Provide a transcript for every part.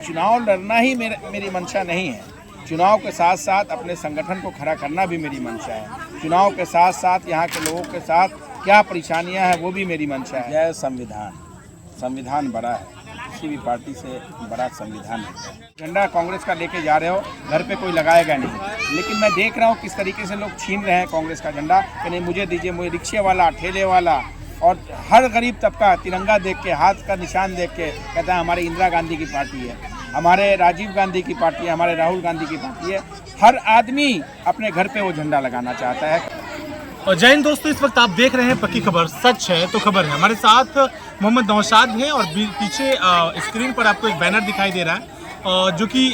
चुनाव लड़ना ही मेरी मंशा नहीं है। चुनाव के साथ साथ अपने संगठन को खड़ा करना भी मेरी मंशा है। चुनाव के साथ साथ यहाँ के लोगों के साथ क्या परेशानियाँ हैं वो भी मेरी मंशा है। यह संविधान बड़ा है, किसी भी पार्टी से बड़ा संविधान है। झंडा कांग्रेस का लेके जा रहे हो, घर पे कोई लगाएगा नहीं, लेकिन मैं देख रहा हूँ किस तरीके से लोग छीन रहे हैं कांग्रेस का झंडा कि नहीं मुझे दीजिए। मुझे रिक्शे वाला, ठेले वाला और हर गरीब तबका तिरंगा देख के, हाथ का निशान देख के कहता है हमारी इंदिरा गांधी की पार्टी है, हमारे राजीव गांधी की पार्टी है, हमारे राहुल गांधी की पार्टी है। हर आदमी अपने घर पे वो झंडा लगाना चाहता है। और जय हिंद दोस्तों, इस वक्त आप देख रहे हैं पक्की खबर, सच है तो खबर है। हमारे साथ मोहम्मद नौशाद हैं और पीछे स्क्रीन पर आपको एक बैनर दिखाई दे रहा है जो कि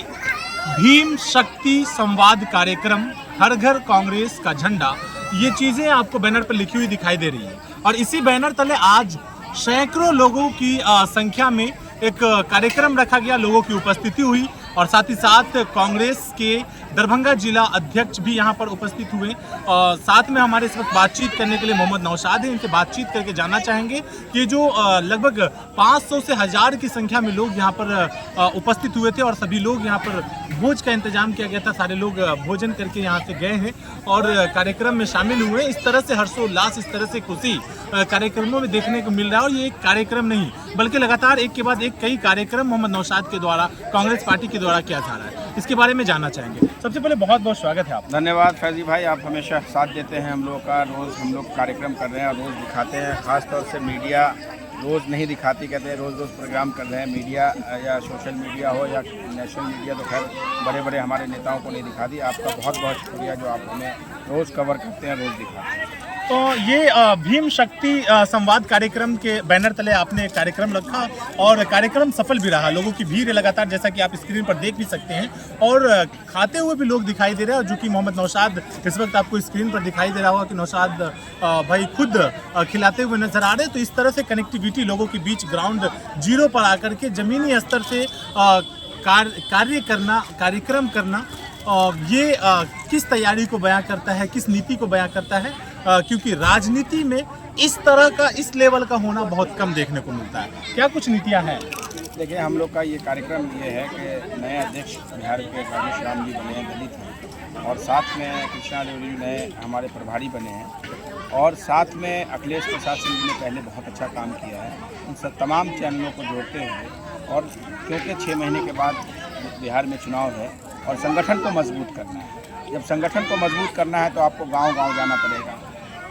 भीम शक्ति संवाद कार्यक्रम, हर घर कांग्रेस का झंडा, ये चीज़ें आपको बैनर पर लिखी हुई दिखाई दे रही है। और इसी बैनर तले आज सैकड़ों लोगों की संख्या में एक कार्यक्रम रखा गया, लोगों की उपस्थिति हुई और साथ ही साथ कांग्रेस के दरभंगा जिला अध्यक्ष भी यहाँ पर उपस्थित हुए। और साथ में हमारे इस वक्त बातचीत करने के लिए मोहम्मद नौशाद हैं, इनसे बातचीत करके जानना चाहेंगे कि जो लगभग 500 से 1000 की संख्या में लोग यहाँ पर उपस्थित हुए थे और सभी लोग यहाँ पर भोज का इंतजाम किया गया था। सारे लोग भोजन करके यहाँ से गए हैं और कार्यक्रम में शामिल हुए। इस तरह से हर्षोल्लास, इस तरह से खुशी कार्यक्रमों में देखने को मिल रहा है। और ये एक कार्यक्रम नहीं बल्कि लगातार एक के बाद एक कई कार्यक्रम मोहम्मद नौशाद के द्वारा, कांग्रेस पार्टी के द्वारा किया जा रहा है। इसके बारे में जानना चाहेंगे। सबसे पहले बहुत बहुत स्वागत है आप। धन्यवाद फैजी भाई, आप हमेशा साथ देते हैं हम लोग का। रोज़ हम लोग कार्यक्रम कर रहे हैं और रोज़ दिखाते हैं। ख़ासतौर से मीडिया रोज़ नहीं दिखाती, कहते हैं रोज़ प्रोग्राम कर रहे हैं। मीडिया या सोशल मीडिया हो या नेशनल मीडिया, तो खैर बड़े बड़े हमारे नेताओं को नहीं दिखाती। आपका बहुत बहुत शुक्रिया जो आप हमें रोज़ कवर करते हैं, रोज़ दिखाते हैं। तो ये भीम शक्ति संवाद कार्यक्रम के बैनर तले आपने कार्यक्रम रखा और कार्यक्रम सफल भी रहा। लोगों की भीड़ लगातार, जैसा कि आप स्क्रीन पर देख भी सकते हैं, और खाते हुए भी लोग दिखाई दे रहे हैं। जो कि मोहम्मद नौशाद इस वक्त आपको स्क्रीन पर दिखाई दे रहा होगा कि नौशाद भाई खुद खिलाते हुए नजर आ रहे हैं। तो इस तरह से कनेक्टिविटी लोगों के बीच ग्राउंड जीरो पर आकर के ज़मीनी स्तर से कार्य करना, कार्यक्रम करना, ये किस तैयारी को बयां करता है, किस नीति को बयां करता है, क्योंकि राजनीति में इस तरह का, इस लेवल का होना बहुत कम देखने को मिलता है। क्या कुछ नीतियां हैं? देखिए, हम लोग का ये कार्यक्रम ये है कि नए अध्यक्ष बिहार के कागेश राम जी बने हैं, दलित हैं, और साथ में कृष्णा देव जी नए हमारे प्रभारी बने हैं, और साथ में अखिलेश प्रसाद सिंह जी ने पहले बहुत अच्छा काम किया है। उन सब तमाम चैनलों को जोड़ते हुए, और क्योंकि 6 महीने के बाद बिहार में चुनाव है और संगठन को मजबूत करना है। जब संगठन को मजबूत करना है तो आपको गांव-गांव जाना पड़ेगा,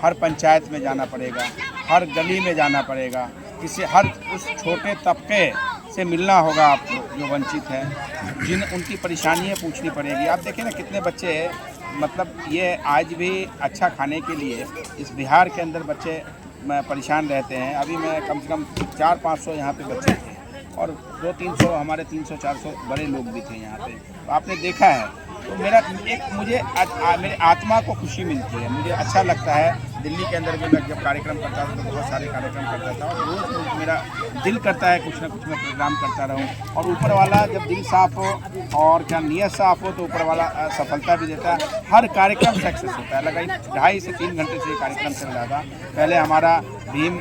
हर पंचायत में जाना पड़ेगा, हर गली में जाना पड़ेगा, किसी हर उस छोटे तबके से मिलना होगा आपको जो वंचित हैं, जिन उनकी परेशानियाँ पूछनी पड़ेगी। आप देखें ना कितने बच्चे, मतलब ये आज भी अच्छा खाने के लिए इस बिहार के अंदर बच्चे परेशान रहते हैं। अभी मैं कम से कम 400-500 यहाँ पे बच्चे थे और 200-300 हमारे 300-400 बड़े लोग भी थे यहाँ पे। तो आपने देखा है, तो मुझे मेरे आत्मा को खुशी मिलती है, मुझे अच्छा लगता है। दिल्ली के अंदर भी मैं जब कार्यक्रम करता था तो बहुत सारे कार्यक्रम करता था और रोज़ मेरा दिल करता है कुछ ना कुछ मैं प्रोग्राम करता रहूं। और ऊपर वाला जब दिल साफ़ हो और क्या नीयत साफ़ हो तो ऊपर वाला सफलता भी देता है। हर कार्यक्रम सक्सेस होता है। लगाई 2.5 से 3 घंटे से ये कार्यक्रम चल रहा था। पहले हमारा भीम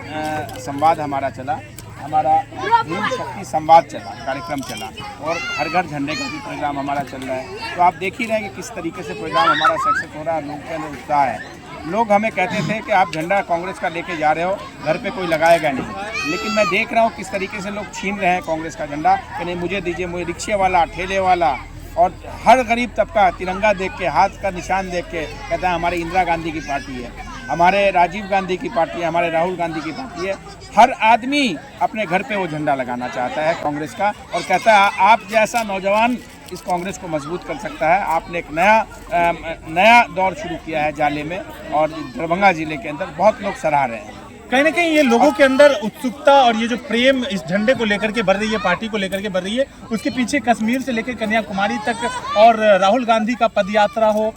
संवाद हमारा चला, हमारा भीम शक्ति संवाद चला, कार्यक्रम चला, और हर घर झंडे का भी प्रोग्राम हमारा चल रहा है। तो आप देख ही रहे हैं कि किस तरीके से प्रोग्राम हमारा सक्सेस हो रहा है। लोग के अंदर उत्साह है। लोग हमें कहते थे कि आप झंडा कांग्रेस का लेके जा रहे हो, घर पे कोई लगाएगा नहीं, लेकिन मैं देख रहा हूँ किस तरीके से लोग छीन रहे हैं कांग्रेस का झंडा कि नहीं मुझे दीजिए। मुझे रिक्शे वाला, ठेले वाला और हर गरीब तबका तिरंगा देख के, हाथ का निशान देख के कहता है हमारी इंदिरा गांधी की पार्टी है, हमारे राजीव गांधी की पार्टी है, हमारे राहुल गांधी की पार्टी है। हर आदमी अपने घर पे वो झंडा लगाना चाहता है कांग्रेस का, और कहता है आप जैसा नौजवान इस कांग्रेस को मजबूत कर सकता है। आपने एक नया दौर शुरू किया है जाले में, और दरभंगा जिले के अंदर बहुत लोग सराह रहे हैं। कहीं ना कहीं ये लोगों के अंदर उत्सुकता और ये जो प्रेम इस झंडे को लेकर के बढ़ रही है, पार्टी को लेकर के बढ़ रही है, उसके पीछे कश्मीर से लेकर कन्याकुमारी तक, और राहुल गांधी का पदयात्रा हो,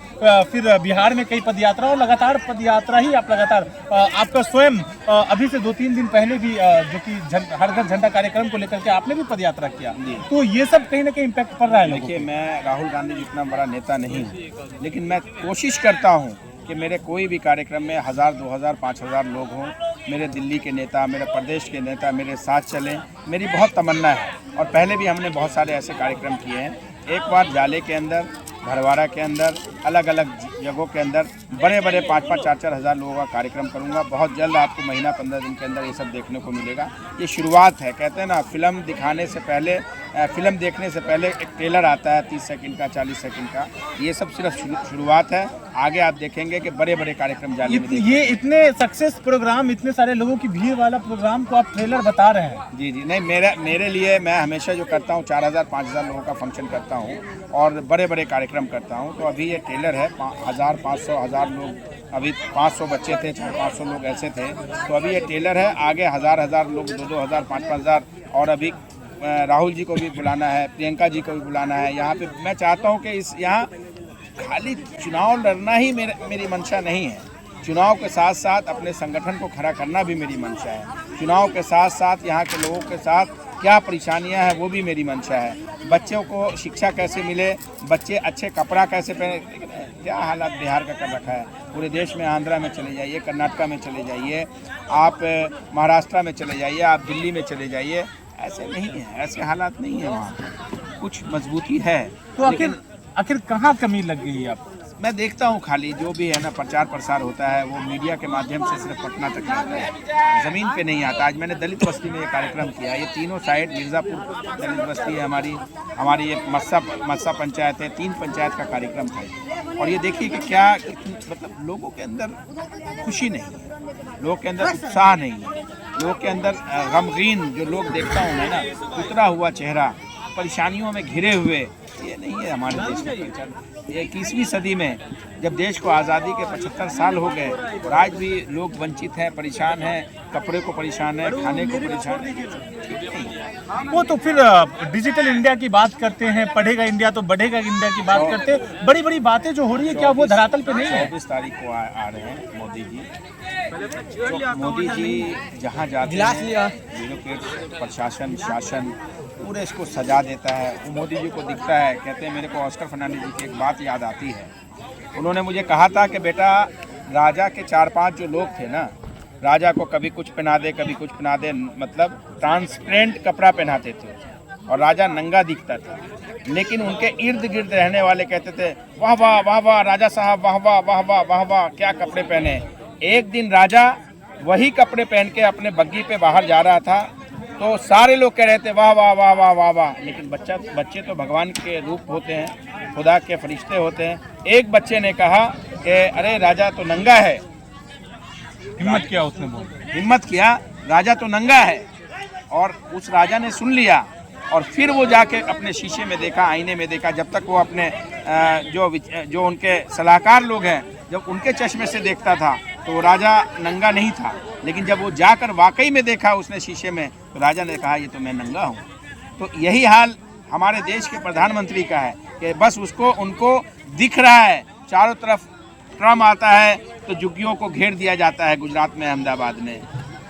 फिर बिहार में कई पदयात्रा हो, लगातार पदयात्रा ही आप लगातार, आपका स्वयं अभी से 2-3 दिन पहले भी जो कि हर घर झंडा कार्यक्रम को लेकर के आपने भी पदयात्रा किया, तो ये सब कहीं ना कहीं इम्पैक्ट पड़ रहा है। देखिए, मैं राहुल गांधी जितना बड़ा नेता नहीं हूँ, लेकिन मैं कोशिश करता हूँ कि मेरे कोई भी कार्यक्रम में 1000, 2000, 5000 लोग हों, मेरे दिल्ली के नेता, मेरे प्रदेश के नेता मेरे साथ चलें, मेरी बहुत तमन्ना है। और पहले भी हमने बहुत सारे ऐसे कार्यक्रम किए हैं। एक बार जाले के अंदर, भरवाड़ा के अंदर, अलग अलग जगहों के अंदर बड़े बड़े 5-5, 4-4 हज़ार लोगों का कार्यक्रम करूंगा। बहुत जल्द आपको महीना 15 दिन के अंदर ये सब देखने को मिलेगा। ये शुरुआत है। कहते हैं ना, फिल्म दिखाने से पहले, फिल्म देखने से पहले एक ट्रेलर आता है 30 सेकंड का, 40 सेकंड का। ये सब सिर्फ शुरुआत है। आगे आप देखेंगे कि बड़े बड़े कार्यक्रम जाने में ये इतने सक्सेस प्रोग्राम, इतने सारे लोगों की भीड़ वाला प्रोग्राम को आप ट्रेलर बता रहे हैं। जी नहीं, मेरे लिए मैं हमेशा जो करता हूँ 4000, 5000 लोगों का फंक्शन करता हूँ और बड़े बड़े कार्यक्रम करता हूँ। तो अभी ये ट्रेलर है। 1000, 500, 1000 लोग, अभी 500 बच्चे थे, 400-500 लोग ऐसे थे। तो अभी ये ट्रेलर है। आगे 1000 लोग, 2-2000, 5-5000 और अभी राहुल जी को भी बुलाना है, प्रियंका जी को भी बुलाना है। यहाँ पे मैं चाहता हूँ कि यहाँ खाली चुनाव लड़ना ही मेरी मंशा नहीं है। चुनाव के साथ साथ अपने संगठन को खड़ा करना भी मेरी मंशा है। चुनाव के साथ साथ यहाँ के लोगों के साथ क्या परेशानियाँ हैं वो भी मेरी मंशा है। बच्चों को शिक्षा कैसे मिले, बच्चे अच्छे कपड़ा कैसे पहने। क्या हालात बिहार का कर रखा है। पूरे देश में आंध्रा में चले जाइए, कर्नाटका में चले जाइए, आप महाराष्ट्र में चले जाइए, आप दिल्ली में चले जाइए, ऐसे नहीं है, ऐसे हालात नहीं है। वहाँ कुछ मजबूती है। तो आखिर कहाँ कमी लग गई है आप? मैं देखता हूँ खाली जो भी है ना, प्रचार प्रसार होता है वो मीडिया के माध्यम से सिर्फ पटना तक आता है, ज़मीन पे नहीं आता। आज मैंने दलित बस्ती में ये कार्यक्रम किया। ये तीनों साइड, मिर्ज़ापुर दलित बस्ती है हमारी ये मस्सा पंचायत है, 3 पंचायत का कार्यक्रम था। और ये देखिए कि क्या, मतलब लोगों के अंदर खुशी नहीं है, लोगों के अंदर उत्साह नहीं है, लोगों के अंदर गमगीन जो लोग देखता हूँ मैं ना, उतरा हुआ चेहरा, परेशानियों में घिरे हुए, ये नहीं है हमारे देश का कल्चर। ये 21वीं सदी में जब देश को आज़ादी के 75 साल हो गए और आज भी लोग वंचित हैं, परेशान हैं, कपड़े को परेशान है, खाने को परेशान है। वो तो फिर डिजिटल इंडिया की बात करते हैं, पढ़ेगा इंडिया तो बढ़ेगा इंडिया की बात करते हैं। बड़ी बड़ी बातें जो हो रही है, क्या वो धरातल पे नहीं है? 24 तारीख को आ रहे हैं मोदी जी। तो मोदी जी जहाँ जाते हैं, ब्यूरोक्रेट, प्रशासन, शासन पूरे इसको सजा देता है। वो मोदी जी को दिखता है। कहते हैं, मेरे को ऑस्कर फर्नांडिस जी की एक बात याद आती है। उन्होंने मुझे कहा था कि बेटा, राजा के 4-5 जो लोग थे ना, राजा को कभी कुछ पहना दे, कभी कुछ पहना दे, मतलब ट्रांसपेरेंट कपड़ा पहनाते थे और राजा नंगा दिखता था। लेकिन उनके इर्द गिर्द रहने वाले कहते थे, वाह वाह वाह वाह राजा साहब, वाह वाह वाह वाह वाह वाह, क्या कपड़े पहने। एक दिन राजा वही कपड़े पहन के अपने बग्गी पे बाहर जा रहा था, तो सारे लोग कह रहे थे वाह वाह वाह वाह वाह वाह। लेकिन बच्चे तो भगवान के रूप होते हैं, खुदा के फरिश्ते होते हैं। एक बच्चे ने कहा कि अरे राजा तो नंगा है। हिम्मत किया उसने, हिम्मत किया, राजा तो नंगा है। और उस राजा ने सुन लिया और फिर वो जाके अपने शीशे में देखा, आईने में देखा। जब तक वो अपने जो उनके सलाहकार लोग हैं, जब उनके चश्मे से देखता था तो वो राजा नंगा नहीं था। लेकिन जब वो जाकर वाकई में देखा उसने शीशे में, तो राजा ने कहा ये तो मैं नंगा हूँ। तो यही हाल हमारे देश के प्रधानमंत्री का है कि बस उनको दिख रहा है, चारों तरफ ट्रम्प आता है तो झुग्गियों को घेर दिया जाता है। गुजरात में, अहमदाबाद में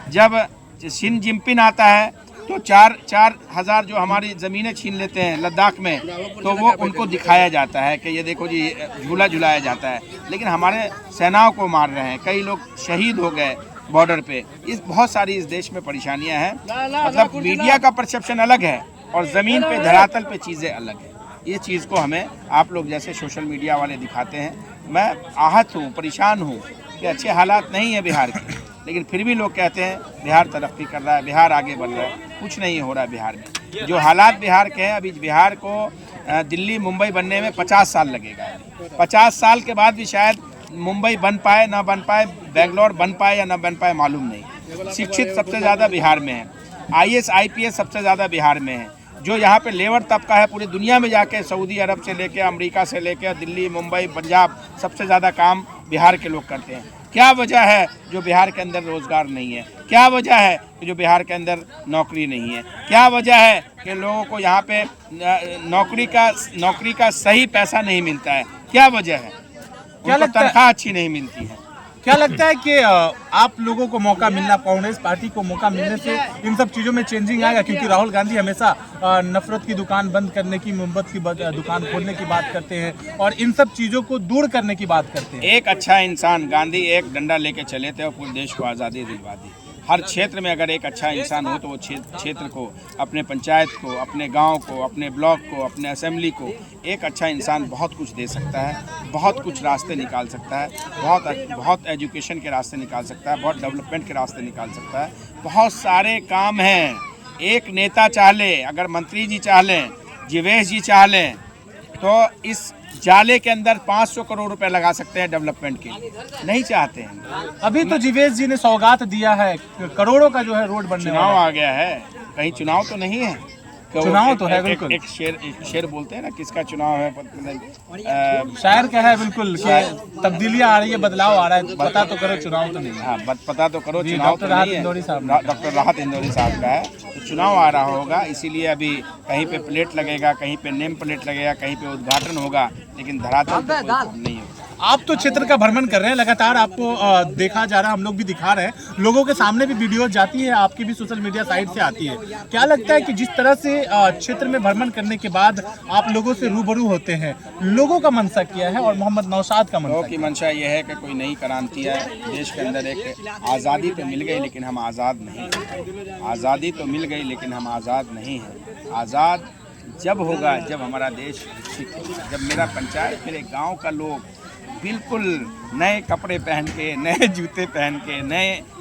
जब शी जिनपिंग आता है तो 4,000 जो हमारी ज़मीनें छीन लेते हैं लद्दाख में, तो वो उनको दिखाया जाता है कि ये देखो जी, झूला झुलाया जाता है। लेकिन हमारे सेनाओं को मार रहे हैं, कई लोग शहीद हो गए बॉर्डर पे। बहुत सारी इस देश में परेशानियां हैं। मतलब मीडिया का परसेप्शन अलग है और ज़मीन पे, धरातल पे चीज़ें अलग हैं। ये चीज़ को हमें आप लोग जैसे सोशल मीडिया वाले दिखाते हैं। मैं आहत हूँ, परेशान हूँ कि अच्छे हालात नहीं है बिहार के, लेकिन फिर भी लोग कहते हैं बिहार तरक्की कर रहा है, बिहार आगे बढ़ रहा है। कुछ नहीं हो रहा है बिहार में। जो हालात बिहार के हैं, अभी बिहार को दिल्ली मुंबई बनने में 50 साल लगेगा। 50 साल के बाद भी शायद मुंबई बन पाए ना बन पाए, बेंगलोर बन पाए या ना बन पाए, मालूम नहीं। शिक्षित सबसे ज़्यादा बिहार में है, IAS IPS सबसे ज़्यादा बिहार में है। जो यहाँ पे लेबर तबका है पूरी दुनिया में जाके, सऊदी अरब से लेकर, अमेरिका से लेकर, दिल्ली, मुंबई, पंजाब, सबसे ज़्यादा काम बिहार के लोग करते हैं। क्या वजह है जो बिहार के अंदर रोज़गार नहीं है? क्या वजह है कि जो बिहार के अंदर नौकरी नहीं है? क्या वजह है कि लोगों को यहाँ पे नौकरी का सही पैसा नहीं मिलता है? क्या वजह है? उनको तनख्वाह अच्छी नहीं मिलती है। क्या लगता है कि आप लोगों को मौका मिलना, कांग्रेस पार्टी को मौका मिलने से इन सब चीज़ों में चेंजिंग आएगा? क्योंकि राहुल गांधी हमेशा नफरत की दुकान बंद करने की, मोहब्बत की दुकान खोलने की बात करते हैं और इन सब चीज़ों को दूर करने की बात करते हैं। एक अच्छा इंसान, गांधी एक डंडा लेके चले थे और पूरे देश को आज़ादी दिलवा दी। हर क्षेत्र में अगर एक अच्छा इंसान हो तो वो क्षेत्र को, अपने पंचायत को, अपने गांव को, अपने ब्लॉक को, अपने असेंबली को एक अच्छा इंसान बहुत कुछ दे सकता है, बहुत कुछ रास्ते निकाल सकता है, बहुत एजुकेशन के रास्ते निकाल सकता है, बहुत डेवलपमेंट के रास्ते निकाल सकता है। बहुत सारे काम हैं। एक नेता चाह ले, अगर मंत्री जी चाह लें, जीवेश जी चाह लें, तो इस जाले के अंदर 500 करोड़ रुपए लगा सकते हैं डेवलपमेंट के लिए। नहीं चाहते हैं। अभी तो जीवेश जी ने सौगात दिया है, करोड़ों का जो है रोड बनने चुनाव आ गया है, कहीं चुनाव तो नहीं है। चुनाव तो है बिल्कुल। एक शेर बोलते हैं ना, किसका चुनाव है, शायर क्या है बिल्कुल कि तब्दीलियां आ रही है, बदलाव आ रहा है, पता तो करो चुनाव तो नहीं है। हाँ, पता तो करो चुनाव तो नहीं है। डॉक्टर राहत इंदौरी साहब का है, तो चुनाव आ रहा होगा, इसीलिए अभी कहीं पे प्लेट लगेगा, कहीं पे नेम प्लेट लगेगा, कहीं पे उद्घाटन होगा, लेकिन धरातल पे कोई नहीं होगा। आप तो क्षेत्र का भ्रमण कर रहे हैं लगातार, आपको देखा जा रहा है, हम लोग भी दिखा रहे हैं, लोगों के सामने भी वीडियो जाती है, आपकी भी सोशल मीडिया साइट से आती है। क्या लगता है कि जिस तरह से क्षेत्र में भ्रमण करने के बाद आप लोगों से रूबरू होते हैं, लोगों का मंशा क्या है और मोहम्मद नौशाद का लोगों की मंशा ये है कि कोई नई क्रांति है देश के अंदर। एक आज़ादी तो मिल गई लेकिन हम आज़ाद नहीं हैं। आज़ादी तो मिल गई लेकिन हम आज़ाद नहीं हैं। आज़ाद जब होगा जब हमारा देश विकसित होगा, जब मेरा पंचायत, मेरे गांव का लोग बिल्कुल नए कपड़े पहन के, नए जूते पहन के,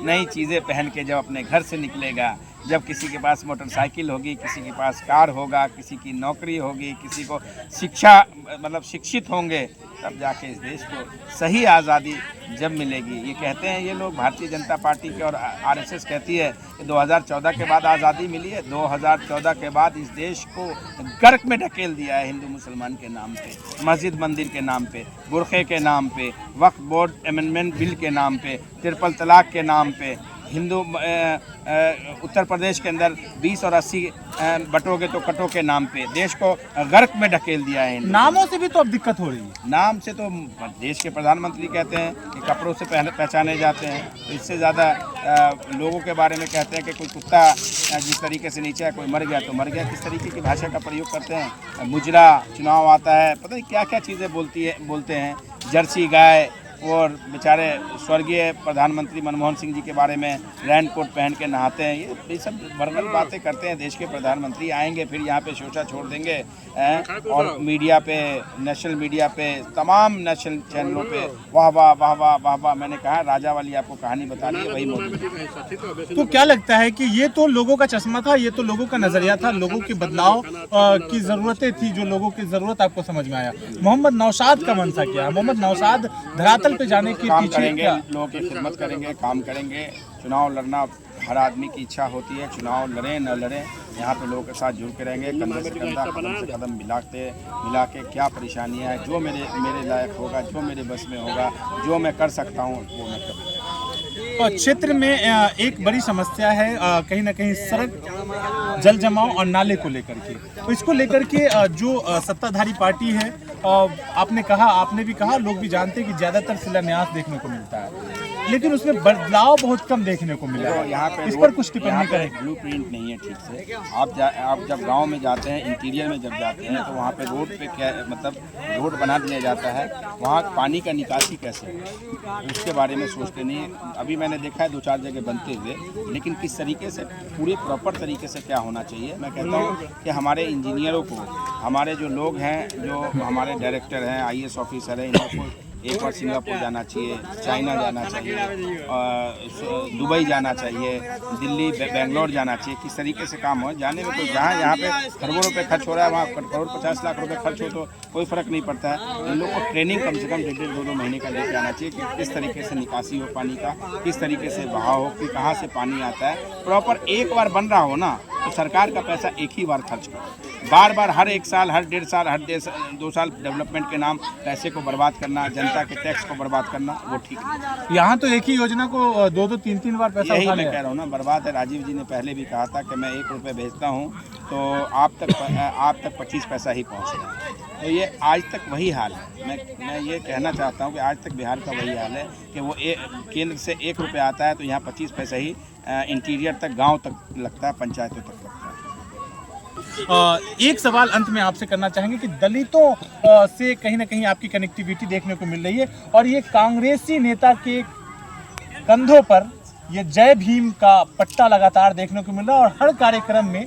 नई चीज़ें पहन के जब अपने घर से निकलेगा, जब किसी के पास मोटरसाइकिल होगी, किसी के पास कार होगा, किसी की नौकरी होगी, किसी को शिक्षा, मतलब शिक्षित होंगे, तब जाके इस देश को सही आज़ादी जब मिलेगी। ये कहते हैं ये लोग, भारतीय जनता पार्टी के और आरएसएस कहती है कि 2014 के बाद आज़ादी मिली है। 2014 के बाद इस देश को गर्क में ढकेल दिया है हिंदू मुसलमान के नाम पे, मस्जिद मंदिर के नाम पे, बुरखे के नाम पे, वक्फ बोर्ड अमेंडमेंट बिल के नाम पे, ट्रिपल तलाक के नाम पे, हिंदू उत्तर प्रदेश के अंदर 20 और 80 बटोगे तो कटो के नाम पे देश को गर्क में ढकेल दिया है। नामों से भी तो अब दिक्कत हो रही है। नाम से तो देश के प्रधानमंत्री कहते हैं कि कपड़ों से पहचाने जाते हैं, तो इससे ज़्यादा लोगों के बारे में कहते हैं कि कोई कुत्ता जिस तरीके से नीचे है, कोई मर गया तो मर गया, किस तरीके की भाषा का प्रयोग करते हैं। मुजरा, चुनाव आता है, पता नहीं क्या क्या चीज़ें बोलते हैं, जर्सी गाय, और बेचारे स्वर्गीय प्रधानमंत्री मनमोहन सिंह जी के बारे में रैन कोट पहन के नहाते हैं। ये सब वर्गल बातें करते हैं। देश के प्रधानमंत्री आएंगे फिर यहाँ पे शोषा छोड़ देंगे, और मीडिया पे, नेशनल मीडिया पे, तमाम नेशनल चैनलों पे वाह वाह वाह वाह वाह वाह। मैंने कहा राजा वाली आपको कहानी बता दी है, वही मोदी। तो क्या लगता है कि ये तो लोगों का चश्मा था, ये तो लोगों का नजरिया था, लोगों के बदलाव की ज़रूरतें थी, जो लोगों की ज़रूरत आपको समझ में आया। मोहम्मद नौशाद का मंशा क्या है? मोहम्मद नौशाद धरातल पे जाने के काम पीछे करेंगे, क्या? लोगों की खिदमत करेंगे, काम करेंगे। चुनाव लड़ना हर आदमी की इच्छा होती है, चुनाव लड़ें न लड़ें, यहाँ पे लोगों के साथ जुड़ के रहेंगे, कंधे से कंधा, कदम से कदम मिला के क्या परेशानियाँ हैं, जो मेरे लायक होगा, जो मेरे बस में होगा, जो मैं कर सकता हूँ वो मैं करूँगा। तो क्षेत्र में एक बड़ी समस्या है कहीं ना कहीं सड़क, जल जमाव और नाले को लेकर के। तो इसको लेकर के जो सत्ताधारी पार्टी है, आपने भी कहा, लोग भी जानते हैं कि ज़्यादातर शिलान्यास देखने को मिलता है, लेकिन उसमें बदलाव बहुत कम देखने को मिला है। यहाँ पे इस पर कुछ टिप्पणी करें। ब्लू प्रिंट नहीं है ठीक से। आप जब गांव में जाते हैं, इंटीरियर में जब जाते हैं, तो वहाँ पे रोड पे क्या मतलब रोड बना दिया जाता है, वहाँ पानी का निकासी कैसे है उसके बारे में सोचते नहीं। अभी मैंने देखा है 2-4 जगह बनते हुए, लेकिन किस तरीके से पूरे प्रॉपर तरीके से क्या होना चाहिए। मैं कहता हूँ कि हमारे इंजीनियरों को, हमारे जो लोग हैं, जो हमारे डायरेक्टर हैं, IAS ऑफिसर हैं, इनको एक बार सिंगापुर जाना चाहिए, चाइना जाना चाहिए, दुबई जाना चाहिए, दिल्ली, बेंगलोर जाना चाहिए। किस तरीके से काम हो जाने में कोई, जहाँ यहाँ पे करोड़ों रुपये खर्च हो रहा है, वहाँ करोड़ 50 लाख रुपए खर्च हो तो कोई फ़र्क नहीं पड़ता है। इन लोग को ट्रेनिंग कम से कम 1.5-2 महीने का लेके आना चाहिए कि किस तरीके से निकासी हो पानी का, किस तरीके से बहाव हो, कि कहाँ से पानी आता है। प्रॉपर एक बार बन रहा हो ना, तो सरकार का पैसा एक ही बार खर्च करो। बार बार हर 1 साल, हर 1.5 साल, हर 2 साल डेवलपमेंट के नाम पैसे को बर्बाद करना, जनता के टैक्स को बर्बाद करना, वो ठीक नहीं। यहाँ तो एक ही योजना को 2-2, 3-3 बार पैसा यही उठा मैं लिया कह रहा हूँ ना, बर्बाद है। राजीव जी ने पहले भी कहा था कि मैं 1 रुपये भेजता हूँ तो आप तक 25 पैसा ही पहुँच रहा है। तो ये आज तक वही हाल है। मैं ये कहना चाहता हूँ कि आज तक बिहार का वही हाल है कि वो केंद्र से 1 रुपये आता है तो यहाँ 25 पैसा ही इंटीरियर तक, गांव तक लगता है, पंचायतों तक लगता है। एक सवाल अंत में आपसे करना चाहेंगे कि दलितों से कहीं ना कहीं आपकी कनेक्टिविटी देखने को मिल रही है और ये कांग्रेसी नेता के कंधों पर ये जय भीम का पट्टा लगातार देखने को मिल रहा है और हर कार्यक्रम में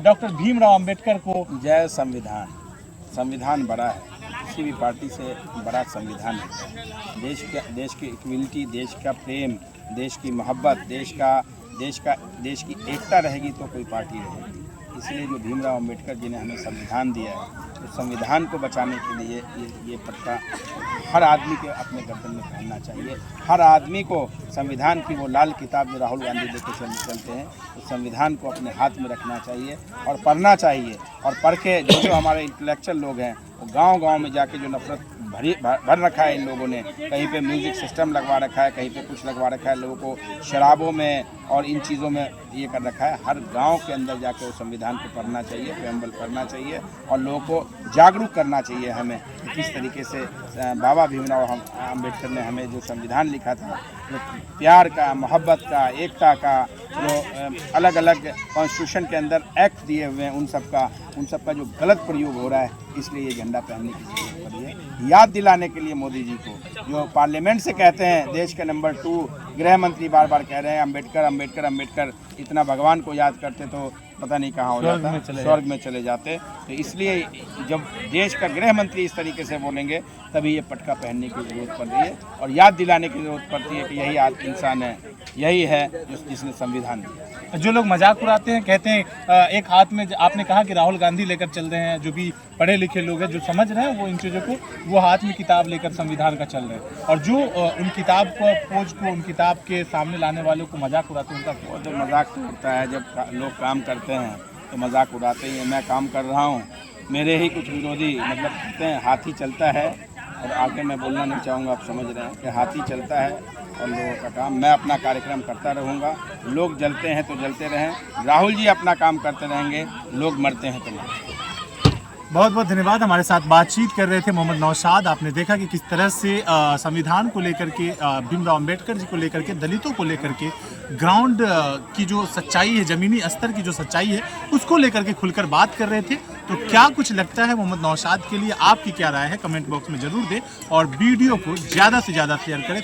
डॉक्टर भीमराव अंबेडकर को जय संविधान। संविधान बड़ा है, किसी भी पार्टी से बड़ा संविधान है। देश की इक्वलिटी, देश का प्रेम, देश की मोहब्बत, देश की एकता रहेगी तो कोई पार्टी रहेगी। इसलिए जो भीमराव अंबेडकर जी ने हमें संविधान दिया है, उस संविधान को बचाने के लिए ये पट्टा हर आदमी के अपने गर्दन में पहनना चाहिए। हर आदमी को संविधान की वो लाल किताब जो राहुल गांधी लेकर चलते हैं, उस संविधान को अपने हाथ में रखना चाहिए और पढ़ना चाहिए। और पढ़ के जो हमारे इंटेलेक्चुअल लोग हैं, वो गांव-गांव में जाके जो नफरत भर रखा है इन लोगों ने, कहीं पे म्यूज़िक सिस्टम लगवा रखा है, कहीं पे कुछ लगवा रखा है, लोगों को शराबों में और इन चीज़ों में ये कर रखा है। हर गांव के अंदर जाके वो संविधान को पढ़ना चाहिए, प्रेम्बल पढ़ना चाहिए और लोगों को जागरूक करना चाहिए हमें कि किस तरीके से बाबा भीमराव अंबेडकर ने हमें जो संविधान लिखा था, जो प्यार का, मोहब्बत का, एकता का, जो अलग अलग कॉन्स्टिट्यूशन के अंदर एक्ट दिए हुए हैं, उन सब का जो गलत प्रयोग हो रहा है, इसलिए ये झंडा पहनने की जरूरत पड़ी है। याद दिलाने के लिए मोदी जी को, जो पार्लियामेंट से कहते हैं देश के नंबर 2 गृह मंत्री बार बार कह रहे हैं अंबेडकर अंबेडकर अंबेडकर, इतना भगवान को याद करते तो पता नहीं कहाँ हो जाता, स्वर्ग में चले जाते। तो इसलिए जब देश का गृह मंत्री इस तरीके से बोलेंगे तभी ये पटका पहनने की ज़रूरत पड़ रही है और याद दिलाने की ज़रूरत पड़ती है कि यही इंसान है, यही है जिसने संविधान दिया। जो लोग मजाक उड़ाते हैं, कहते हैं एक हाथ में, आपने कहा कि राहुल गांधी लेकर चल रहे हैं, जो भी पढ़े लिखे लोग हैं जो समझ रहे हैं वो इन चीज़ों को, वो हाथ में किताब लेकर संविधान का चल रहे हैं और जो उन किताब को पोज को, उन किताब के सामने लाने वालों को मजाक उड़ाते हैं, उनका वो तो मजाक तो उड़ता है। जब लोग काम करते हैं तो मजाक उड़ाते ही हैं। मैं काम कर रहा हूँ, मेरे ही कुछ विरोधी मतलब कहते हैं हाथी चलता है, और आगे मैं बोलना नहीं चाहूँगा, आप समझ रहे हैं कि हाथी चलता है और लोगों का काम। मैं अपना कार्यक्रम करता रहूँगा, लोग जलते हैं तो जलते रहें, राहुल जी अपना काम करते रहेंगे, लोग मरते हैं तो मरते हैं। बहुत बहुत धन्यवाद। हमारे साथ बातचीत कर रहे थे मोहम्मद नौशाद। आपने देखा कि किस तरह से संविधान को लेकर के, भीमराव अंबेडकर जी को लेकर के, दलितों को लेकर के, ग्राउंड की जो सच्चाई है, ज़मीनी स्तर की जो सच्चाई है, उसको लेकर के खुलकर बात कर रहे थे। तो क्या कुछ लगता है मोहम्मद नौशाद के लिए, आपकी क्या राय है, कमेंट बॉक्स में ज़रूर दें और वीडियो को ज़्यादा से ज़्यादा शेयर करें।